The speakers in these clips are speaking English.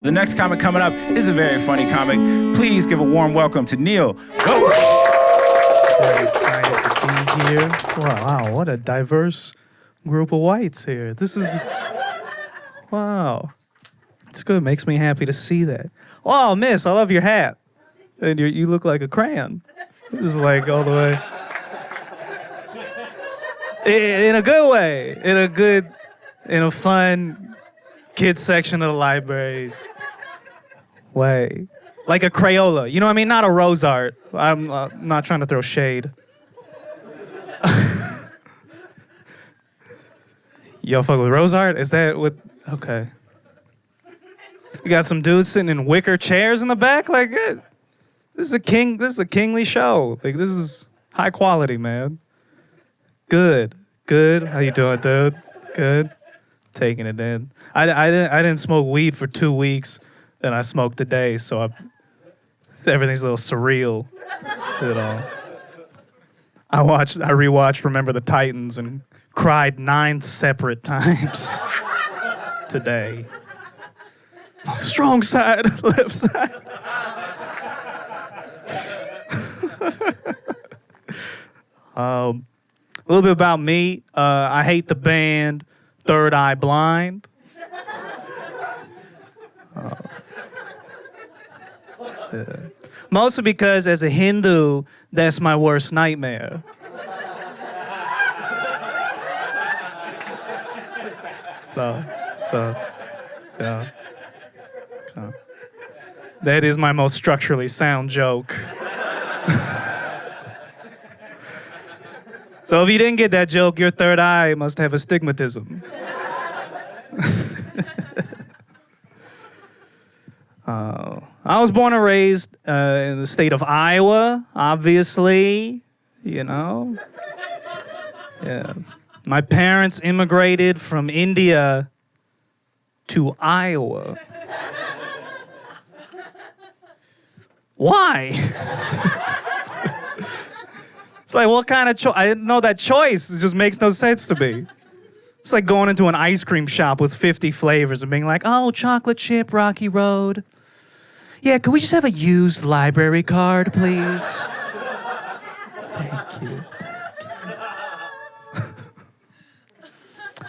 The next comic coming up is a very funny comic. Please give a warm welcome to Neel Ghosh. Very excited to be here. Wow, what a diverse group of whites here. This is, wow. It's good, makes me happy to see that. Oh, miss, I love your hat. And you look like a crayon. This is like all the way. In a good way. In a fun kids section of the library way. Like a Crayola. You know what I mean? Not a rose art. I'm not trying to throw shade. Y'all fuck with rose art? Is that what? Okay. You got some dudes sitting in wicker chairs in the back? Like, this is a kingly show. Like, this is high quality, man. Good. How you doing, dude? Good. Taking it in. I didn't smoke weed for 2 weeks, then I smoked today, so everything's a little surreal. You know. I rewatched Remember the Titans and cried 9 separate times today. Strong side, left side. A little bit about me. I hate the band Third Eye Blind. Mostly because as a Hindu, that's my worst nightmare. Yeah. That is my most structurally sound joke. So if you didn't get that joke, your third eye must have astigmatism. I was born and raised in the state of Iowa, obviously, you know. Yeah. My parents immigrated from India to Iowa. Why? It's like, what kind of choice? I didn't know that choice. It just makes no sense to me. It's like going into an ice cream shop with 50 flavors and being like, oh, chocolate chip, Rocky Road. Yeah, could we just have a used library card, please? Thank you.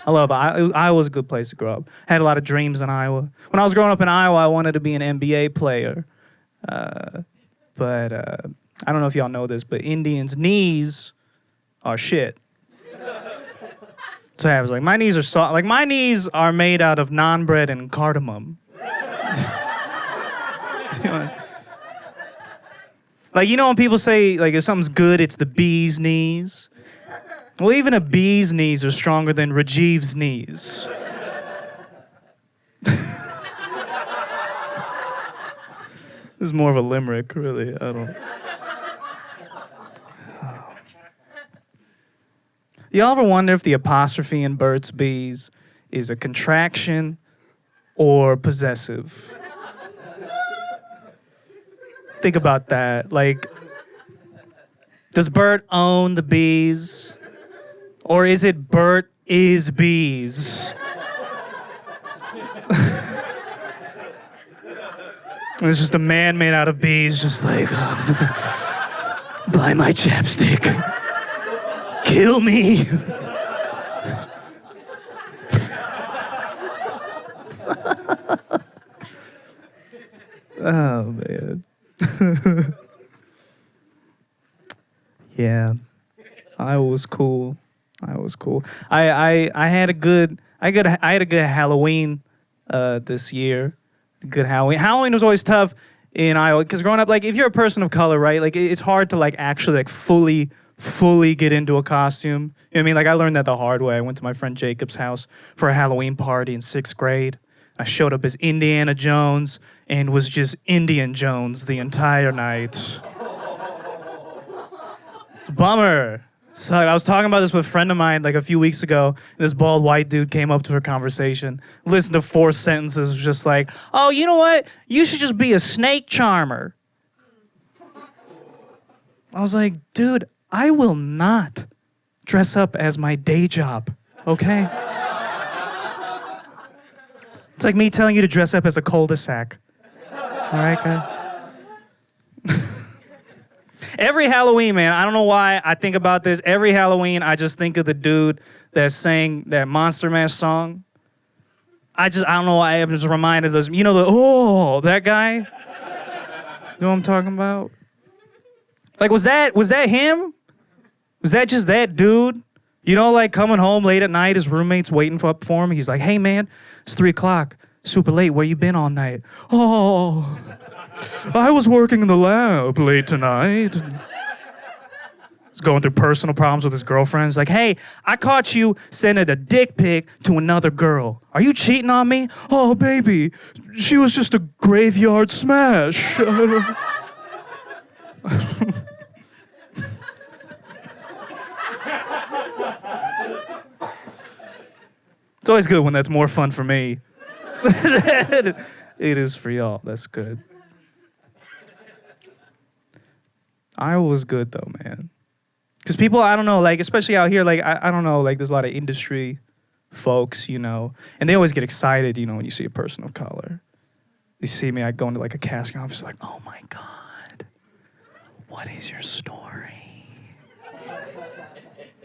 I love Iowa. Iowa's a good place to grow up. I had a lot of dreams in Iowa. When I was growing up in Iowa, I wanted to be an NBA player. But I don't know if y'all know this, but Indians' knees are shit. So I was like, my knees are soft. Like, my knees are made out of naan bread and cardamom. Like, you know when people say, like, if something's good, it's the bee's knees? Well, even a bee's knees are stronger than Rajiv's knees. This is more of a limerick, really. I don't... Y'all ever wonder if the apostrophe in Burt's Bees is a contraction or possessive? Think about that. Like, does Bert own the bees? Or is it Bert is bees? It's just a man made out of bees, just like, buy my chapstick. Kill me. Oh, man. Yeah. Iowa was cool. I had a good Halloween this year. Good Halloween. Halloween was always tough in Iowa because growing up, like, if you're a person of color, right, like, it's hard to, like, actually, like, fully get into a costume. You know what I mean? Like, I learned that the hard way. I went to my friend Jacob's house for a Halloween party in 6th grade. I showed up as Indiana Jones and was just Indian Jones the entire night. It's a bummer. So I was talking about this with a friend of mine like a few weeks ago. This bald white dude came up to her conversation, listened to 4 sentences, was just like, oh, you know what? You should just be a snake charmer. I was like, dude, I will not dress up as my day job, okay? It's like me telling you to dress up as a cul-de-sac. All right, guys? Every Halloween, man, I don't know why I think about this. Every Halloween, I just think of the dude that sang that Monster Mash song. I don't know why I'm just reminded of those. You know, that guy? You know what I'm talking about? Like, was that him? Was that just that dude? You know, like coming home late at night, his roommate's waiting for him. He's like, hey, man, it's 3 o'clock. Super late. Where you been all night? Oh, I was working in the lab late tonight. He's going through personal problems with his girlfriend. He's like, hey, I caught you sending a dick pic to another girl. Are you cheating on me? Oh, baby, she was just a graveyard smash. It's always good when that's more fun for me. It is for y'all. That's good. Iowa was good though, man. Because people, I don't know, like, especially out here, like, I don't know, like, there's a lot of industry folks, you know, and they always get excited, you know, when you see a person of color. They see me, I go into, like, a casting office, like, oh, my God, what is your story?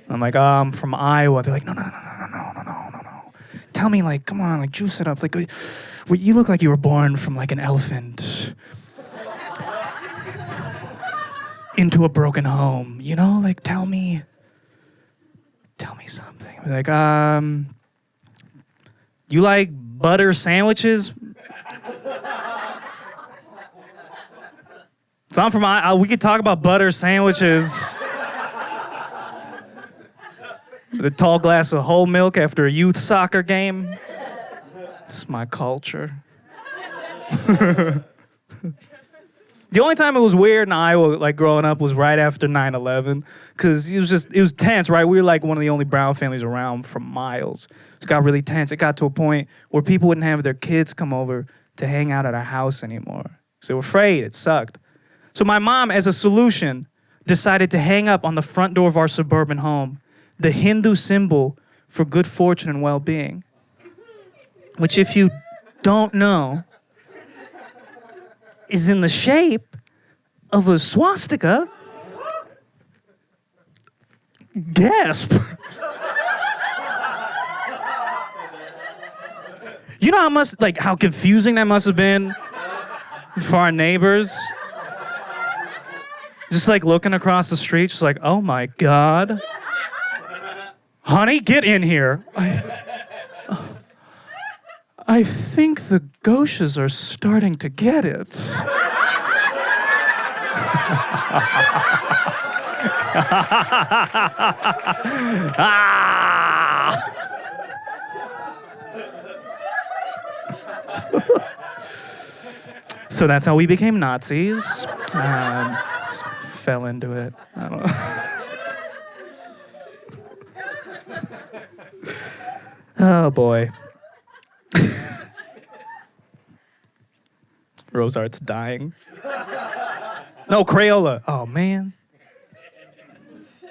I'm like, I'm from Iowa. They're like, no. Tell me, like, come on, like, juice it up. Like, you look like you were born from, like, an elephant into a broken home, you know? Like, tell me something. Like, you like butter sandwiches? So I'm from, we could talk about butter sandwiches. With a tall glass of whole milk after a youth soccer game. It's my culture. The only time it was weird in Iowa, like growing up, was right after 9/11, because it was tense, right? We were like one of the only brown families around for miles. It got really tense. It got to a point where people wouldn't have their kids come over to hang out at our house anymore. So they were afraid. It sucked. So my mom, as a solution, decided to hang up on the front door of our suburban home the Hindu symbol for good fortune and well-being, which, if you don't know, is in the shape of a swastika. Gasp. You know how confusing that must have been for our neighbors? Just like looking across the street, just like, oh my God. Honey, get in here. I think the Goshes are starting to get it. So that's how we became Nazis. Just fell into it. I don't know. Oh boy. Rosart's dying. No, Crayola. Oh man. It's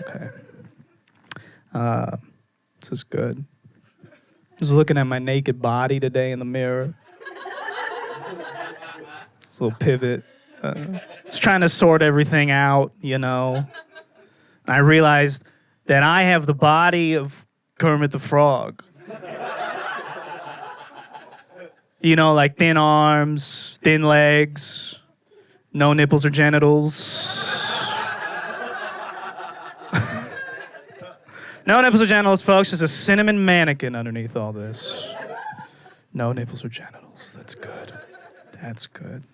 okay. This is good. I was looking at my naked body today in the mirror. This little pivot. Just trying to sort everything out, you know. I realized that I have the body of Kermit the Frog. You know, like thin arms, thin legs, no nipples or genitals. No nipples or genitals, folks. Just a cinnamon mannequin underneath all this. No nipples or genitals. That's good. That's good.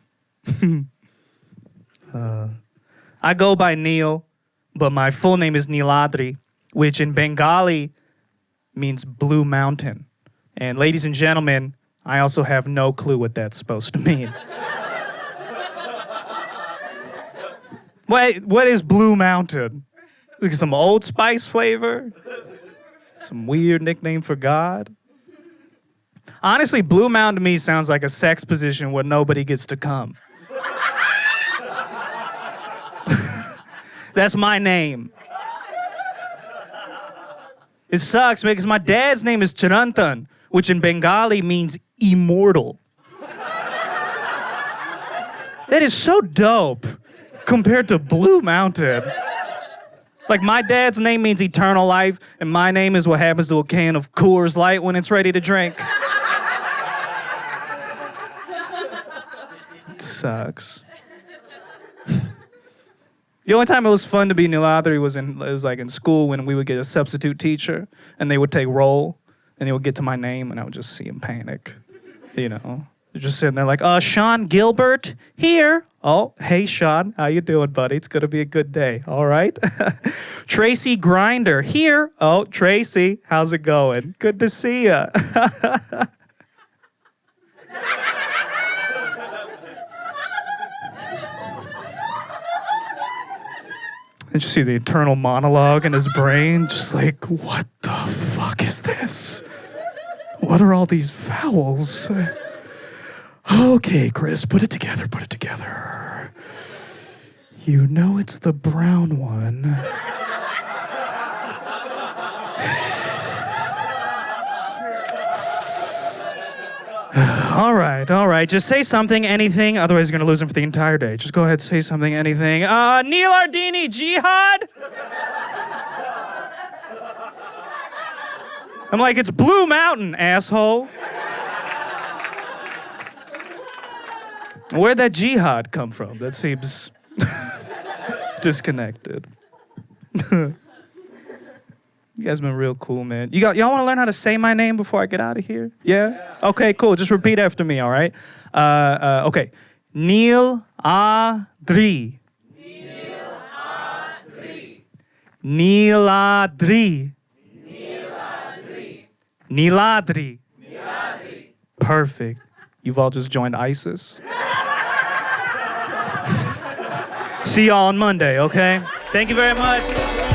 I go by Neel, but my full name is Neeladri, which in Bengali means blue mountain. And ladies and gentlemen, I also have no clue what that's supposed to mean. What is Blue Mountain? Like some Old Spice flavor? Some weird nickname for God? Honestly, Blue Mountain to me sounds like a sex position where nobody gets to come. That's my name. It sucks, man, because my dad's name is Chirantan, which in Bengali means immortal. That is so dope compared to Blue Mountain. Like, my dad's name means eternal life, and my name is what happens to a can of Coors Light when it's ready to drink. It sucks. The only time it was fun to be Neeladri was like in school when we would get a substitute teacher, and they would take roll, and they would get to my name, and I would just see him panic. You know, they're just sitting there like, Sean Gilbert, here. Oh, hey, Sean, how you doing, buddy? It's gonna be a good day, all right? Tracy Grinder, here. Oh, Tracy, how's it going? Good to see ya. And you see the internal monologue in his brain, just like, what the fuck is this? What are all these vowels? Okay, Chris, put it together. You know it's the brown one. All right. Just say something, anything. Otherwise, you're going to lose him for the entire day. Just go ahead, say something, anything. Neil Ardini, Jihad? I'm like, it's Blue Mountain, asshole. Where'd that jihad come from? That seems disconnected. You guys been real cool, man. Y'all want to learn how to say my name before I get out of here? Yeah? Okay, cool. Just repeat after me, all right? Okay. Neel Adri. Neeladri. Neeladri. Perfect. You've all just joined ISIS. See y'all on Monday, okay? Thank you very much.